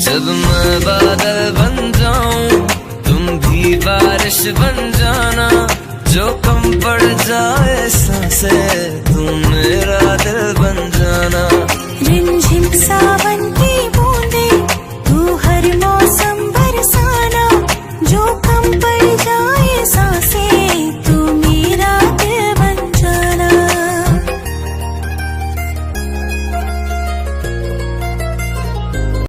जब मैं बादल बन जाऊं तुम भी बारिश बन जाना, जो कम पड़ जाए सांसें तुम मेरा दिल बन जाना। रिमझिम सावन